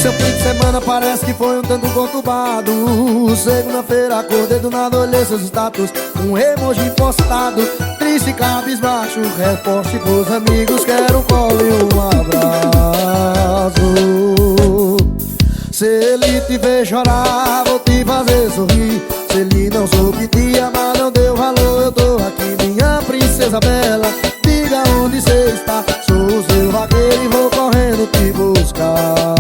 Seu fim de semana parece que foi um tanto conturbado. Segunda-feira acordei do nada, olhei seus status, um emoji postado, triste, cabisbaixo, reposte pros amigos, quero um colo e um abraço. Se ele te ver chorar, vou te fazer sorrir. Se ele não soube te amar, não deu valor, eu tô aqui, minha princesa bela. Diga onde cê está, sou o seu vaqueiro e vou correndo te buscar.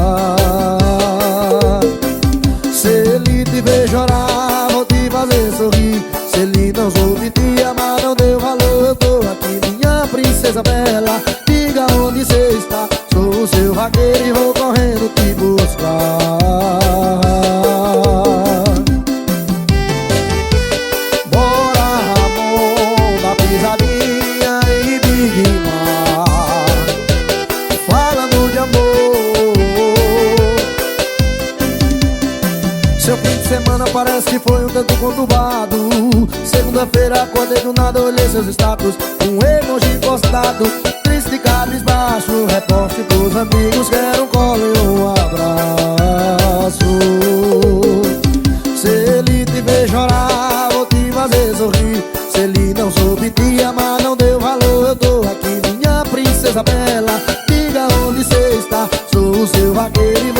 Se ele te ver chorar, vou te fazer sorrir. Se ele não soube te amar, não deu valor, eu tô aqui, minha princesa bela. Diga onde cê está, sou o seu vaqueiro e vou correndo te buscar. Bora, Ramon, da pisadinha e Big Mar, falando de amor. Seu fim de semana parece que foi um tanto conturbado. Segunda-feira acordei do nada, olhei seus status, um emoji postado, triste, cabisbaixo, reposte pros amigos, quero um colo e um abraço. Se ele te ver chorar, vou te fazer sorrir. Se ele não soube te amar, não deu valor, eu tô aqui, minha princesa bela. Diga onde cê está, sou o seu vaqueiro e